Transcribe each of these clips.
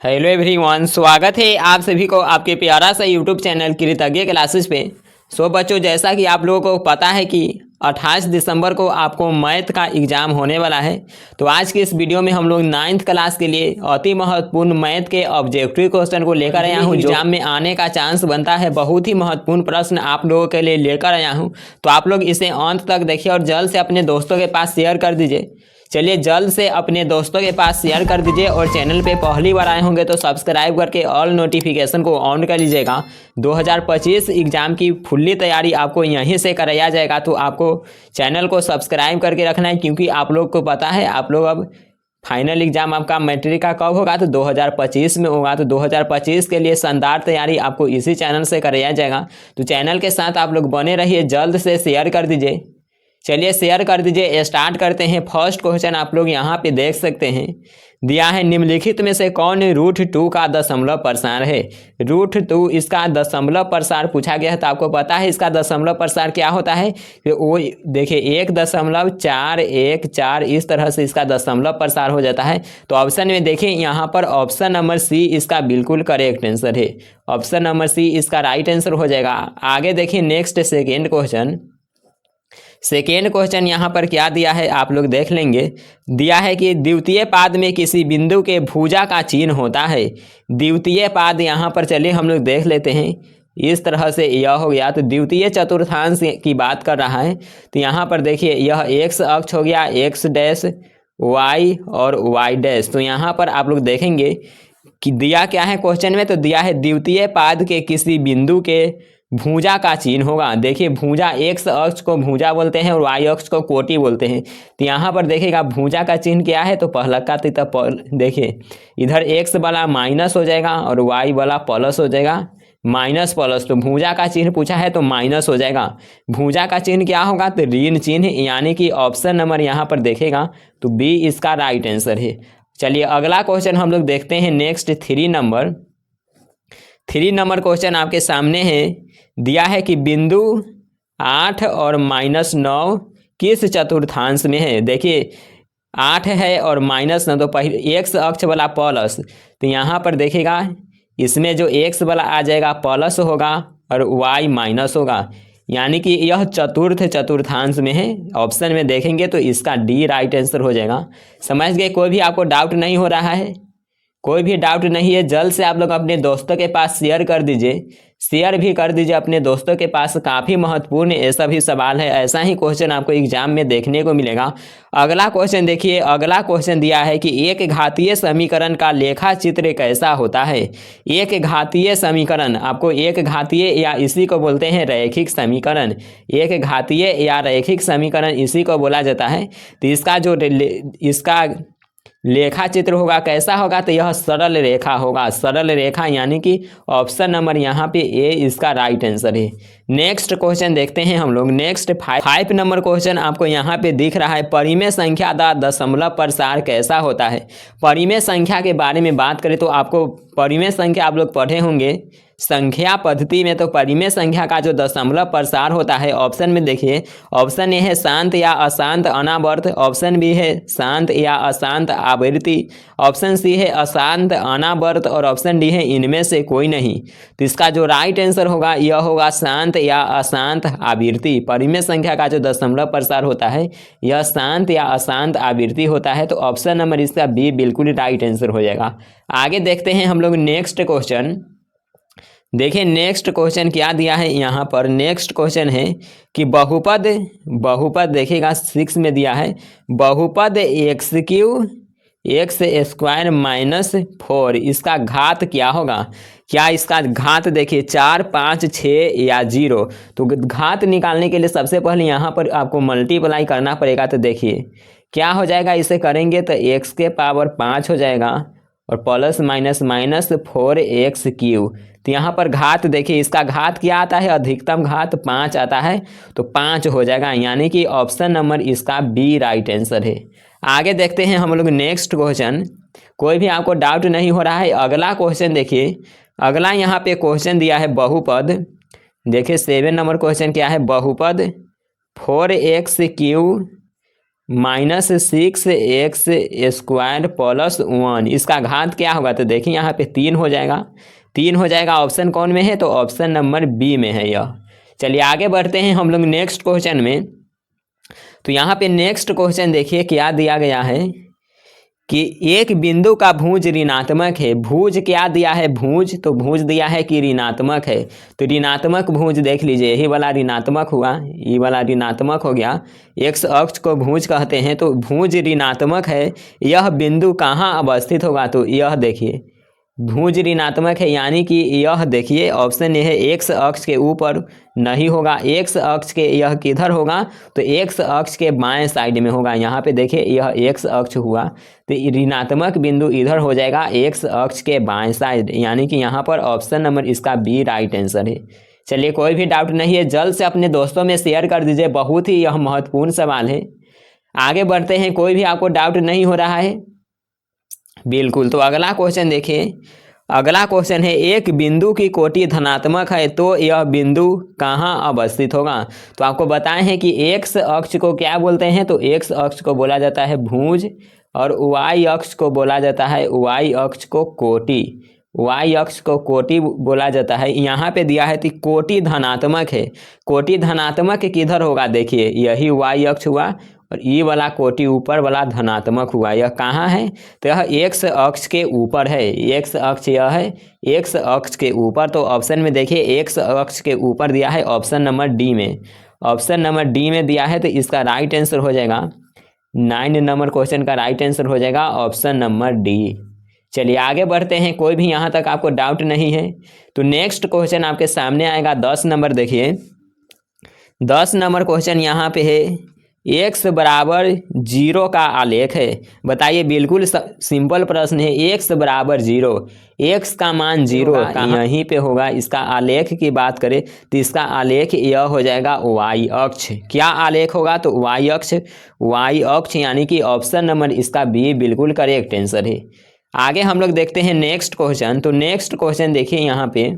Hello everyone, स्वागत है आप सभी को आपके प्यारा सा यूट्यूब चैनल कृतज्ञ क्लासेस पे। सो बच्चों, जैसा कि आप लोगों को पता है कि 28 दिसंबर को आपको मैथ का एग्ज़ाम होने वाला है। तो आज की इस वीडियो में हम लोग 9th क्लास के लिए अति महत्वपूर्ण मैथ के ऑब्जेक्टिव क्वेश्चन को लेकर आया हूँ। एग्जाम में आने का चांस बनता है, बहुत ही महत्वपूर्ण प्रश्न आप लोगों के लिए लेकर आया हूँ। तो आप लोग इसे अंत तक देखिए और जल्द से अपने दोस्तों के पास शेयर कर दीजिए। चलिए जल्द से अपने दोस्तों के पास शेयर कर दीजिए और चैनल पे पहली बार आए होंगे तो सब्सक्राइब करके ऑल नोटिफिकेशन को ऑन कर लीजिएगा। 2025 एग्ज़ाम की फुल्ली तैयारी आपको यहीं से कराया जाएगा, तो आपको चैनल को सब्सक्राइब करके रखना है, क्योंकि आप लोग को पता है आप लोग अब फाइनल एग्जाम आपका मैट्रिक का कब होगा, तो 2025 में होगा। तो 2025 के लिए शानदार तैयारी आपको इसी चैनल से कराया जाएगा। तो चैनल के साथ आप लोग बने रहिए, जल्द से शेयर कर दीजिए। चलिए शेयर कर दीजिए, स्टार्ट करते हैं। फर्स्ट क्वेश्चन आप लोग यहाँ पे देख सकते हैं, दिया है निम्नलिखित में से कौन √2 का दशमलव प्रसार है। √2 इसका दशमलव प्रसार पूछा गया है। तो आपको पता है इसका दशमलव प्रसार क्या होता है, कि वो देखिए 1.414 इस तरह से इसका दशमलव प्रसार हो जाता है। तो ऑप्शन में देखिए यहाँ पर ऑप्शन नंबर सी इसका बिल्कुल करेक्ट आंसर है। ऑप्शन नंबर सी इसका राइट आंसर हो जाएगा। आगे देखिए नेक्स्ट सेकेंड क्वेश्चन यहाँ पर क्या दिया है आप लोग देख लेंगे। दिया है कि द्वितीय पाद में किसी बिंदु के भुजा का चिन्ह होता है। द्वितीय पाद यहाँ पर चलिए हम लोग देख लेते हैं। इस तरह से यह हो गया, तो द्वितीय चतुर्थांश की बात कर रहा है। तो यहाँ पर देखिए यह एक्स अक्ष हो गया, एक्स डैश वाई और वाई डैश। तो यहाँ पर आप लोग देखेंगे कि दिया क्या है क्वेश्चन में, तो दिया है द्वितीय पाद के किसी बिंदु के भुजा का चिन्ह होगा। देखिए भुजा, एक्स अक्ष को भुजा बोलते हैं और वाई अक्ष को कोटि बोलते हैं। तो यहाँ पर देखिएगा भुजा का चिन्ह क्या है, तो पहला का देखिए इधर एक्स वाला माइनस हो जाएगा और वाई वाला प्लस हो जाएगा, माइनस प्लस। तो भुजा का चिन्ह पूछा है तो माइनस हो जाएगा। भुजा का चिन्ह क्या होगा, तो ऋण चिन्ह, यानी कि ऑप्शन नंबर यहाँ पर देखेगा तो बी इसका राइट आंसर है। चलिए अगला क्वेश्चन हम लोग देखते हैं। नेक्स्ट 3 नंबर क्वेश्चन आपके सामने है। दिया है कि बिंदु 8 और -9 किस चतुर्थांश में है। देखिए 8 है और -9, तो पहले एक्स अक्ष वाला प्लस, तो यहाँ पर देखिएगा इसमें जो एक्स वाला आ जाएगा प्लस होगा और वाई माइनस होगा, यानी कि यह चतुर्थांश में है। ऑप्शन में देखेंगे तो इसका डी राइट आंसर हो जाएगा। समझ गए, कोई भी आपको डाउट नहीं हो रहा है, कोई भी डाउट नहीं है। जल्द से आप लोग अपने दोस्तों के पास शेयर कर दीजिए, शेयर भी कर दीजिए अपने दोस्तों के पास। काफ़ी महत्वपूर्ण ऐसा भी सवाल है, ऐसा ही क्वेश्चन आपको एग्जाम में देखने को मिलेगा। अगला क्वेश्चन देखिए, अगला क्वेश्चन दिया है कि एक घातीय समीकरण का लेखा चित्र कैसा होता है। एक घातीय समीकरण, आपको एक घातीय या इसी को बोलते हैं रैखिक समीकरण। एक घातीय या रैखिक समीकरण इसी को बोला जाता है। तो इसका जो इसका लेखा चित्र होगा कैसा होगा, तो यह सरल रेखा होगा। सरल रेखा, यानी कि ऑप्शन नंबर यहाँ पे ए इसका राइट आंसर है। नेक्स्ट क्वेश्चन देखते हैं हम लोग। नेक्स्ट 5 नंबर क्वेश्चन आपको यहाँ पे दिख रहा है, परिमेय संख्या का दशमलव प्रसार कैसा होता है। परिमेय संख्या के बारे में बात करें तो आपको परिमेय संख्या आप लोग पढ़े होंगे संख्या पद्धति में। तो परिमेय संख्या का जो दशमलव प्रसार होता है, ऑप्शन में देखिए, ऑप्शन ए है शांत या अशांत अनावर्त, ऑप्शन बी है शांत या अशांत आवृत्ति, ऑप्शन सी है अशांत अनावर्त और ऑप्शन डी है इनमें से कोई नहीं। तो इसका जो राइट आंसर होगा यह होगा शांत या अशांत आवृत्ति। परिमेय संख्या का जो दशमलव प्रसार होता है यह शांत या अशांत आवृत्ति होता है। तो ऑप्शन नंबर इसका बी बिल्कुल राइट आंसर हो जाएगा। आगे देखते हैं हम लोग नेक्स्ट क्वेश्चन। देखिए नेक्स्ट क्वेश्चन क्या दिया है यहाँ पर। नेक्स्ट क्वेश्चन है कि बहुपद देखिएगा 6 में दिया है, बहुपद x³ x² - 4 इसका घात क्या होगा। क्या इसका घात देखिए 4, 5, 6 या 0। तो घात निकालने के लिए सबसे पहले यहाँ पर आपको मल्टीप्लाई करना पड़ेगा। तो देखिए क्या हो जाएगा, इसे करेंगे तो x⁵ हो जाएगा और प्लस माइनस -4x³। तो यहाँ पर घात देखिए, इसका घात क्या आता है, अधिकतम घात 5 आता है, तो 5 हो जाएगा, यानी कि ऑप्शन नंबर इसका बी राइट आंसर है। आगे देखते हैं हम लोग नेक्स्ट क्वेश्चन। कोई भी आपको डाउट नहीं हो रहा है। अगला क्वेश्चन देखिए, अगला यहाँ पे क्वेश्चन दिया है बहुपद। देखिए 7 नंबर क्वेश्चन क्या है, बहुपद 4x³ -6x² + 1, इसका घात क्या होगा? तो देखिए यहाँ पे 3 हो जाएगा, 3 हो जाएगा। ऑप्शन कौन में है? तो ऑप्शन नंबर बी में है यह। चलिए आगे बढ़ते हैं हम लोग नेक्स्ट क्वेश्चन में। तो यहाँ पे नेक्स्ट क्वेश्चन देखिए क्या दिया गया है कि एक बिंदु का भुज ऋणात्मक है। भुज क्या दिया है? भुज, तो भुज दिया है कि ऋणात्मक है। तो ऋणात्मक भुज देख लीजिए, यही वाला ऋणात्मक हुआ, ये वाला ऋणात्मक हो गया। एक्स अक्ष को भुज कहते हैं। तो भुज ऋणात्मक है, यह बिंदु कहाँ अवस्थित होगा? तो यह देखिए भुज ऋणात्मक है, यानी कि यह देखिए ऑप्शन ये है एक्स अक्ष के ऊपर नहीं होगा। एक्स अक्ष के यह किधर होगा? तो एक्स अक्ष के बाएं साइड में होगा। यहाँ पे देखिए यह एक्स अक्ष हुआ, तो ऋणात्मक बिंदु इधर हो जाएगा एक्स अक्ष के बाएं साइड, यानी कि यहाँ पर ऑप्शन नंबर इसका बी राइट आंसर है। चलिए कोई भी डाउट नहीं है, जल्द से अपने दोस्तों में शेयर कर दीजिए, बहुत ही यह महत्वपूर्ण सवाल है। आगे बढ़ते हैं, कोई भी आपको डाउट नहीं हो रहा है? बिल्कुल। तो अगला क्वेश्चन देखिए, अगला क्वेश्चन है एक बिंदु की कोटि धनात्मक है तो यह बिंदु कहाँ अवस्थित होगा? तो आपको बताए हैं कि एक्स अक्ष को क्या बोलते हैं? तो एक्स अक्ष को बोला जाता है भुज, और वाई अक्ष को बोला जाता है, वाई अक्ष को कोटि, वाई अक्ष को कोटि बोला जाता है। यहाँ पे दिया है कि कोटि धनात्मक है। कोटि धनात्मक किधर होगा? देखिए यही वाई अक्ष हुआ, और ये वाला कोटि ऊपर वाला धनात्मक हुआ। यह कहाँ है? तो यह एक्स अक्ष के ऊपर है। एक्स अक्ष यह है एक्स अक्ष के ऊपर। तो ऑप्शन में देखिए एक्स अक्ष के ऊपर दिया है ऑप्शन नंबर डी में, ऑप्शन नंबर डी में दिया है। तो इसका राइट आंसर हो जाएगा 9 नंबर क्वेश्चन का राइट आंसर हो जाएगा ऑप्शन नंबर डी। चलिए आगे बढ़ते हैं, कोई भी यहाँ तक आपको डाउट नहीं है। तो नेक्स्ट क्वेश्चन आपके सामने आएगा 10 नंबर। देखिए 10 नंबर क्वेश्चन यहाँ पे है, x बराबर 0 का आलेख है। बताइए, बिल्कुल सिंपल प्रश्न है। x बराबर 0, x का मान 0 यहीं पे होगा। इसका आलेख की बात करें तो इसका आलेख यह हो जाएगा y अक्ष। क्या आलेख होगा? तो y अक्ष, y अक्ष, यानी कि ऑप्शन नंबर इसका बी बिल्कुल करेक्ट आंसर है। आगे हम लोग देखते हैं नेक्स्ट क्वेश्चन। तो नेक्स्ट क्वेश्चन देखिए यहाँ पे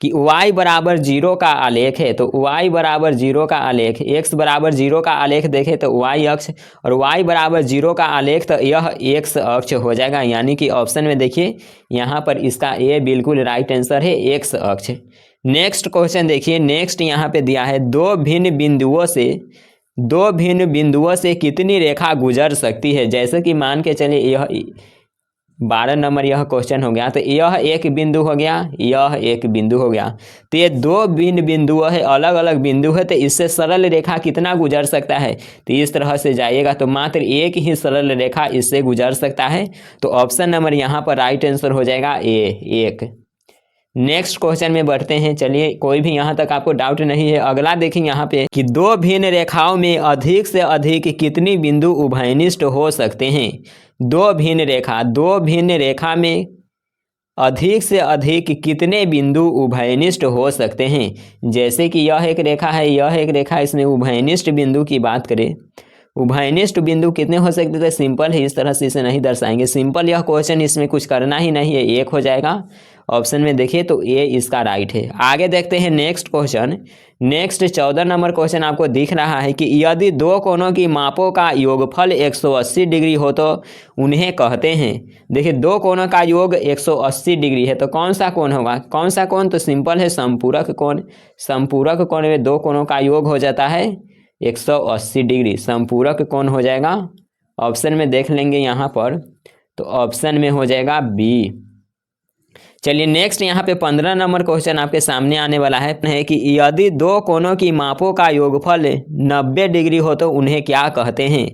कि y बराबर 0 का आलेख है। तो y बराबर 0 का आलेख, x बराबर 0 का आलेख देखें तो y अक्ष, और y बराबर 0 का आलेख तो यह x अक्ष हो जाएगा, यानी कि ऑप्शन में देखिए यहाँ पर इसका ए बिल्कुल राइट आंसर है, x अक्ष। नेक्स्ट क्वेश्चन देखिए, नेक्स्ट यहाँ पे दिया है दो भिन्न बिंदुओं से कितनी रेखा गुजर सकती है? जैसे कि मान के चलिए यह 12 नंबर यह क्वेश्चन हो गया। तो यह एक बिंदु हो गया, यह एक बिंदु हो गया। तो ये दो भिन्न बिंदु है, अलग अलग बिंदु है। तो इससे सरल रेखा कितना गुजर सकता है? तो इस तरह से जाइएगा तो मात्र एक ही सरल रेखा इससे गुजर सकता है। तो ऑप्शन नंबर यहाँ पर राइट आंसर हो जाएगा ए, एक। नेक्स्ट क्वेश्चन में बढ़ते हैं। चलिए कोई भी यहाँ तक आपको डाउट नहीं है। अगला देखिए यहाँ पे कि दो भिन्न रेखाओं में अधिक से अधिक कितनी बिंदु उभयनिष्ठ हो सकते हैं? दो भिन्न रेखा में अधिक से अधिक कितने बिंदु उभयनिष्ठ हो सकते हैं? जैसे कि यह एक रेखा है, यह एक रेखा, इसमें उभयनिष्ठ बिंदु की बात करें, उभयनिष्ठ बिंदु कितने हो सकते थे? सिंपल है, इस तरह से इसे नहीं दर्शाएंगे। सिंपल यह क्वेश्चन, इसमें कुछ करना ही नहीं है, एक हो जाएगा। ऑप्शन में देखिए तो ए इसका राइट है। आगे देखते हैं next question. Next 14 number question आपको दिख रहा है कि यदि दो कोणों की मापों का योगफल 180 डिग्री हो तो उन्हें कहते हैं। देखिए दो कोणों का योग 180 डिग्री है, तो कौन सा कोण होगा? कौन सा कोण? तो सिंपल है, समपूरक कोण। समपूरक कोण में दो कोणों का योग हो जाता है 180 डिग्री, समपूरक कोण हो जाएगा। ऑप्शन में देख लेंगे यहाँ पर, तो ऑप्शन में हो जाएगा बी। चलिए नेक्स्ट यहाँ पे 15 नंबर क्वेश्चन आपके सामने आने वाला है कि यदि दो कोणों की मापों का योगफल 90 डिग्री हो तो उन्हें क्या कहते हैं?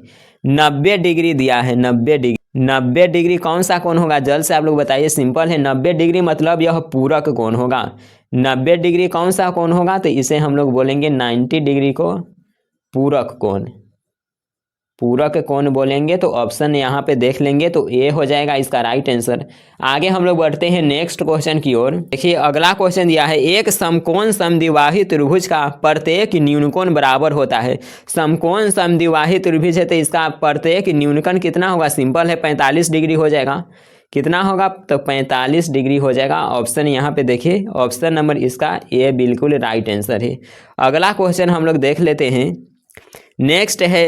90 डिग्री दिया है, 90 डिग्री। 90 डिग्री कौन सा कोण होगा? जल्द से आप लोग बताइए। सिंपल है, 90 डिग्री मतलब यह पूरक कोण होगा। 90 डिग्री कौन सा कोण होगा? तो इसे हम लोग बोलेंगे 90 डिग्री को पूरक कोण, पूरक कोण बोलेंगे। तो ऑप्शन यहाँ पे देख लेंगे तो ए हो जाएगा इसका राइट आंसर। आगे हम लोग बढ़ते हैं नेक्स्ट क्वेश्चन की ओर। देखिए अगला क्वेश्चन दिया है एक समकोण समद्विबाही त्रिभुज का प्रत्येक न्यूनकोण बराबर होता है। समकोण समद्विबाही त्रिभुज है तो इसका प्रत्येक न्यूनकोण कितना होगा? सिंपल है, 45 डिग्री हो जाएगा। कितना होगा? तो 45 डिग्री हो जाएगा। ऑप्शन यहाँ पे देखिए, ऑप्शन नंबर इसका ए बिल्कुल राइट आंसर है। अगला क्वेश्चन हम लोग देख लेते हैं। नेक्स्ट है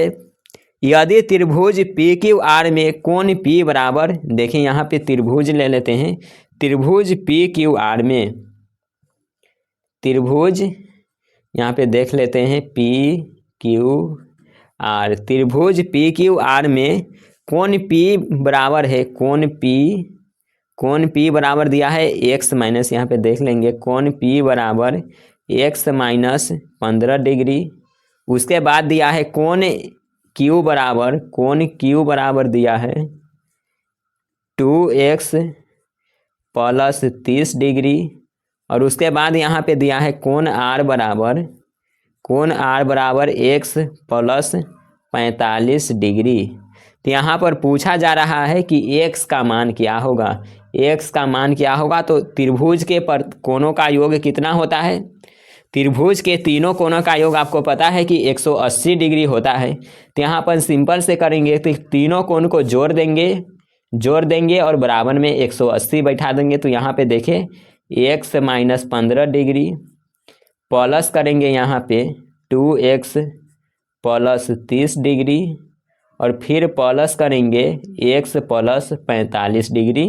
यदि त्रिभुज PQR में कोण P बराबर, देखिए यहाँ पे त्रिभुज ले लेते हैं, त्रिभुज PQR में, त्रिभुज यहाँ पे देख लेते हैं PQR, त्रिभुज PQR में कोण P बराबर है, कोण P बराबर दिया है x माइनस, यहाँ पे देख लेंगे कोण P बराबर x माइनस 15 डिग्री। उसके बाद दिया है कोण Q बराबर दिया है 2x प्लस 30 डिग्री। और उसके बाद यहाँ पे दिया है कोण R बराबर x प्लस 45 डिग्री। तो यहाँ पर पूछा जा रहा है कि x का मान क्या होगा, तो त्रिभुज के कोणों का योग कितना होता है, त्रिभुज के तीनों कोणों का योग आपको पता है कि 180 डिग्री होता है। तो यहाँ पर सिंपल से करेंगे तो तीनों कोण को जोड़ देंगे और बराबर में 180 बैठा देंगे। तो यहाँ पे देखें x माइनस 15 डिग्री प्लस करेंगे यहाँ पे 2x प्लस 30 डिग्री और फिर प्लस करेंगे x प्लस 45 डिग्री,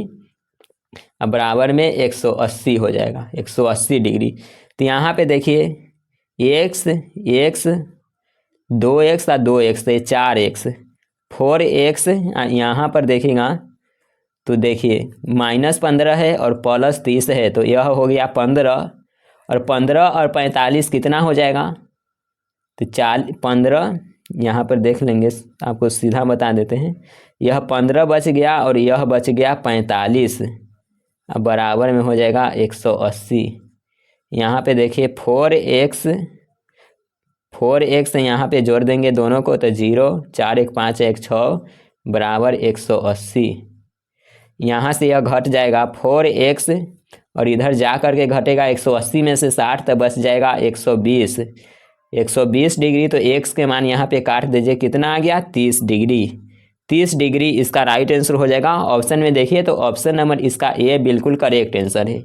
अब बराबर में 180 हो जाएगा, 180 डिग्री। तो यहाँ पे देखिए x 2x और 2x तो 4x 4x, यहाँ पर देखिएगा तो देखिए -15 है और प्लस 30 है, तो यह हो गया 15 और 45 कितना हो जाएगा, तो 15 यहाँ पर देख लेंगे, आपको सीधा बता देते हैं, यह 15 बच गया और यह बच गया 45, अब बराबर में हो जाएगा 180। यहाँ पे देखिए 4x यहाँ पे जोड़ देंगे दोनों को तो 0, 4 1 5 1 6 बराबर 180। यहाँ से यह घट जाएगा 4x और इधर जा कर के घटेगा 180 में से 60 तो बच जाएगा 120 डिग्री। तो x के मान यहाँ पे काट दीजिए, कितना आ गया 30 डिग्री इसका राइट आंसर हो जाएगा। ऑप्शन में देखिए तो ऑप्शन नंबर इसका ए बिल्कुल करेक्ट आंसर है,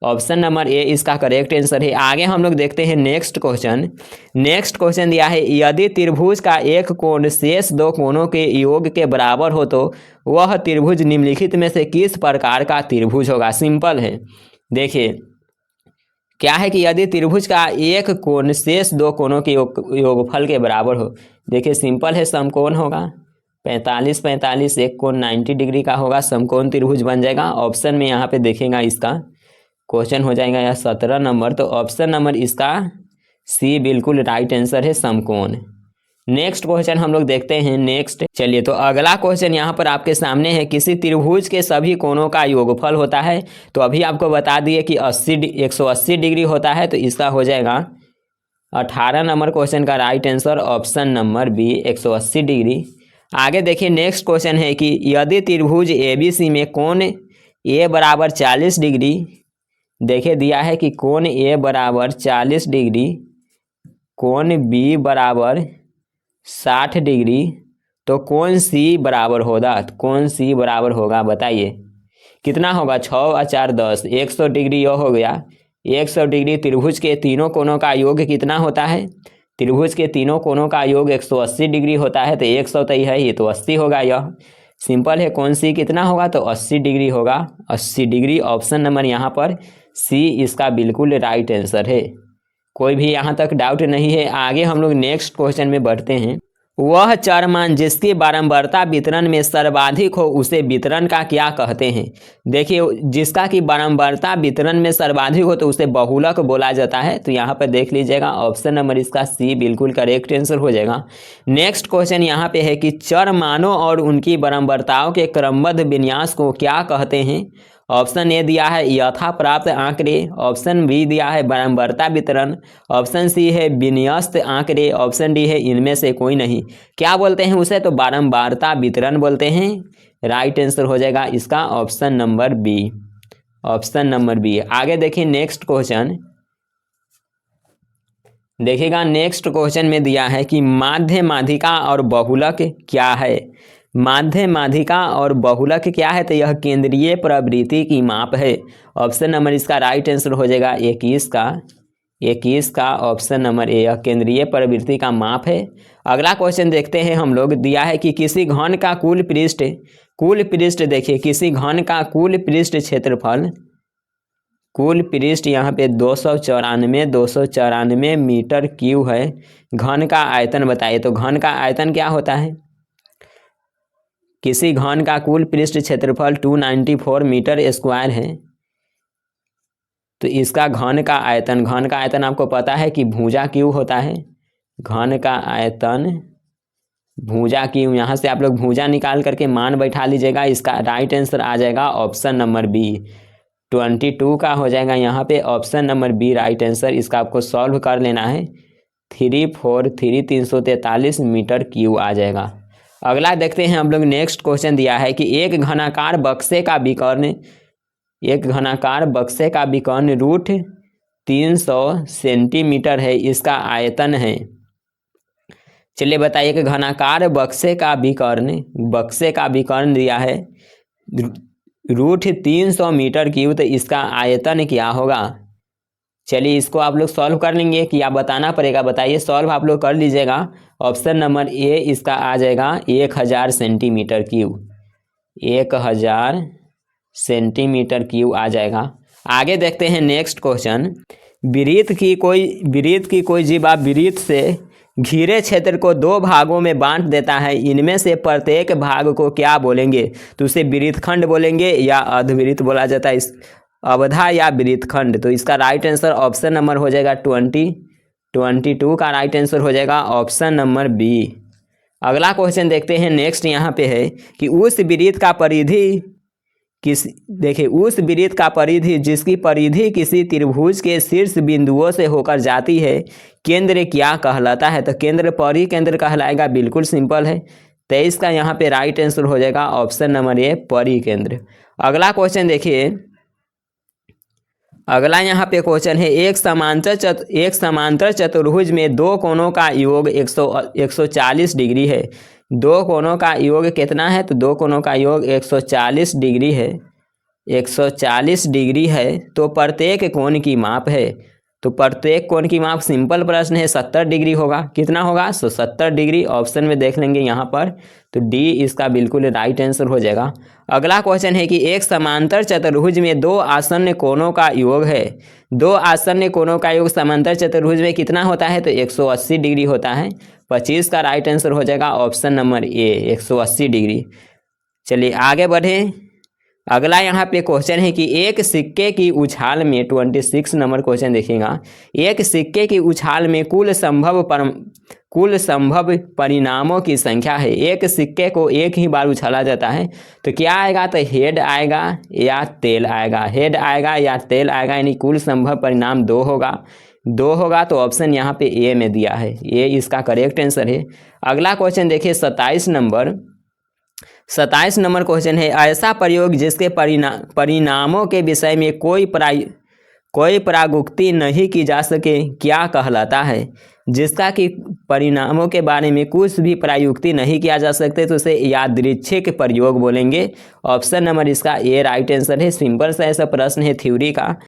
ऑप्शन नंबर ए इसका करेक्ट आंसर है। आगे हम लोग देखते हैं नेक्स्ट क्वेश्चन दिया है, यदि त्रिभुज का एक कोण शेष दो कोणों के योग के बराबर हो तो वह त्रिभुज निम्नलिखित में से किस प्रकार का त्रिभुज होगा। सिंपल है, देखिए क्या है कि यदि त्रिभुज का एक कोण शेष दो कोणों के योगफल के बराबर हो, देखिए सिंपल है, समकोण होगा 45 एक कोण 90 डिग्री का होगा, समकोण त्रिभुज बन जाएगा। ऑप्शन में यहाँ पे देखेगा इसका क्वेश्चन हो जाएगा या 17 नंबर, तो ऑप्शन नंबर इसका सी बिल्कुल राइट आंसर है, समकोण। नेक्स्ट क्वेश्चन हम लोग देखते हैं नेक्स्ट। चलिए तो अगला क्वेश्चन यहाँ पर आपके सामने है, किसी त्रिभुज के सभी कोणों का योगफल होता है। तो अभी आपको बता दिए कि 180 डिग्री होता है, तो इसका हो जाएगा 18 नंबर क्वेश्चन का right answer option number B 180 degree. आगे देखिए नेक्स्ट क्वेश्चन है कि यदि त्रिभुज ABC में कोण A बराबर 40 डिग्री, देखिए दिया है कि कोण A बराबर 40 डिग्री, कोण B बराबर 60 डिग्री, तो कोण C बराबर होगा, बताइए कितना होगा, 6 और 4 10, 100 डिग्री यह हो गया 100 डिग्री। त्रिभुज के तीनों कोणों का योग कितना होता है, त्रिभुज के तीनों कोणों का योग 180 डिग्री होता है, तो 100 तो है, ये तो 80 होगा, यह सिंपल है। कोण C कितना होगा, तो 80 डिग्री होगा, 80 डिग्री। ऑप्शन नंबर यहाँ पर सी इसका बिल्कुल राइट आंसर है, कोई भी यहाँ तक डाउट नहीं है। आगे हम लोग नेक्स्ट क्वेश्चन में बढ़ते हैं, वह चरमान जिसकी बारंबारता वितरण में सर्वाधिक हो उसे वितरण का क्या कहते हैं। देखिए जिसका कि बारंबारता वितरण में सर्वाधिक हो तो उसे बहुलक बोला जाता है, तो यहाँ पर देख लीजिएगा ऑप्शन नंबर इसका सी बिल्कुल करेक्ट आंसर हो जाएगा। नेक्स्ट क्वेश्चन यहाँ पे है कि चरमानों और उनकी बारंबारताओं के क्रमबद्ध विन्यास को क्या कहते हैं। ऑप्शन ए दिया है यथा प्राप्त आंकड़े, ऑप्शन बी दिया है बारंबारता वितरण, ऑप्शन सी है विन्यस्त आंकड़े, ऑप्शन डी है इनमें से कोई नहीं। क्या बोलते हैं उसे, तो बारंबारता वितरण बोलते हैं, राइट आंसर हो जाएगा इसका option number B, option number B. आगे देखिए नेक्स्ट क्वेश्चन, देखिएगा नेक्स्ट क्वेश्चन में दिया है कि माध्य माध्यिका और बहुलक क्या है। माध्य माध्यिका और बहुलक क्या है, तो यह केंद्रीय प्रवृत्ति की माप है। ऑप्शन नंबर इसका राइट आंसर हो जाएगा 21 का 21 का ऑप्शन नंबर ए, यह केंद्रीय प्रवृत्ति का माप है। अगला क्वेश्चन देखते हैं हम लोग। दिया है कि किसी घन का कुल पृष्ठ देखिए, किसी घन का कुल पृष्ठ क्षेत्रफल, कुल पृष्ठ यहाँ पे 294 मीटर क्यूब है। घन का आयतन बताइए। तो घन का आयतन क्या होता है? किसी घन का कुल पृष्ठ क्षेत्रफल 294 मीटर स्क्वायर है। तो इसका घन का आयतन आपको पता है कि भुजा क्यूब होता है। घन का आयतन भुजा क्यूब, यहाँ से आप लोग भुजा निकाल करके मान बैठा लीजिएगा। इसका राइट आंसर आ जाएगा ऑप्शन नंबर बी, 22 का हो जाएगा यहाँ पे option number B right answer. इसका आपको सॉल्व कर लेना है। 343 मीटर क्यूब आ जाएगा। अगला देखते हैं हम लोग। नेक्स्ट क्वेश्चन दिया है कि एक घनाकार बक्से का विकर्ण रूट 300 सेंटीमीटर है, इसका आयतन है। चलिए बताइए कि घनाकार बक्से का विकर्ण दिया है रूट 300 मीटर क्यूब, तो इसका आयतन क्या होगा? चलिए इसको आप लोग सॉल्व कर लेंगे कि आप बताना पड़ेगा। बताइए, सॉल्व आप लोग कर लीजिएगा। ऑप्शन नंबर ए इसका आ जाएगा 1000 सेंटीमीटर क्यूब, 1000 सेंटीमीटर क्यूब आ जाएगा। आगे देखते हैं नेक्स्ट क्वेश्चन। वृत्त की कोई जीव वृत्त से घिरे क्षेत्र को 2 भागों में बांट देता है, इनमें से प्रत्येक भाग को क्या बोलेंगे? तो उसे वृत्तखंड बोलेंगे या अर्धवृत्त बोला जाता है, इस अवधा या वृत्तखंड। तो इसका राइट आंसर ऑप्शन नंबर हो जाएगा 22 का राइट आंसर हो जाएगा ऑप्शन नंबर बी। अगला क्वेश्चन देखते हैं। नेक्स्ट यहाँ पे है कि उस वृत्त का परिधि जिसकी परिधि किसी त्रिभुज के शीर्ष बिंदुओं से होकर जाती है, केंद्र क्या कहलाता है? तो केंद्र परिकेंद्र कहलाएगा। बिल्कुल सिंपल है। 23 का यहाँ पे राइट आंसर हो जाएगा ऑप्शन नंबर ए परिकेंद्र। अगला क्वेश्चन देखिए। अगला यहाँ पे क्वेश्चन है, एक समांतर चतुर्भुज में 2 कोणों का योग 140 डिग्री है। 2 कोणों का योग कितना है? तो 2 कोणों का योग 140 डिग्री है। 140 डिग्री है तो प्रत्येक कोण की माप है। तो प्रत्येक कोण की माप सिंपल प्रश्न है, 70 डिग्री होगा। कितना होगा? 70 डिग्री। ऑप्शन में देख लेंगे यहाँ पर, तो डी इसका बिल्कुल राइट आंसर हो जाएगा। अगला क्वेश्चन है कि एक समांतर चतुर्भुज में 2 आसन्न कोणों का योग है। 2 आसन्न कोणों का योग समांतर चतुर्भुज में कितना होता है? तो 180 डिग्री होता है। 25 का राइट आंसर हो जाएगा ऑप्शन नंबर ए 180 डिग्री। चलिए आगे बढ़े। अगला यहाँ पे क्वेश्चन है कि एक सिक्के की उछाल में 26 नंबर क्वेश्चन देखिएगा। एक सिक्के की उछाल में कुल संभव परिणामों की संख्या है। एक सिक्के को एक ही बार उछाला जाता है, तो क्या आएगा? तो हेड आएगा या टेल आएगा। हेड आएगा या टेल आएगा, यानी कुल संभव परिणाम 2 होगा। तो ऑप्शन यहाँ पे ए में दिया है, ये इसका करेक्ट आंसर है। अगला क्वेश्चन देखिए 27 नंबर क्वेश्चन है, ऐसा प्रयोग जिसके परिणामों के विषय में कोई प्रागुक्ति नहीं की जा सके, क्या कहलाता है? जिसका कि परिणामों के बारे में कुछ भी प्रायुक्ति नहीं किया जा सकते, तो उसे यादृच्छिक प्रयोग बोलेंगे। ऑप्शन नंबर इसका ए राइट आंसर है। सिंपल सा ऐसा प्रश्न है थ्योरी का।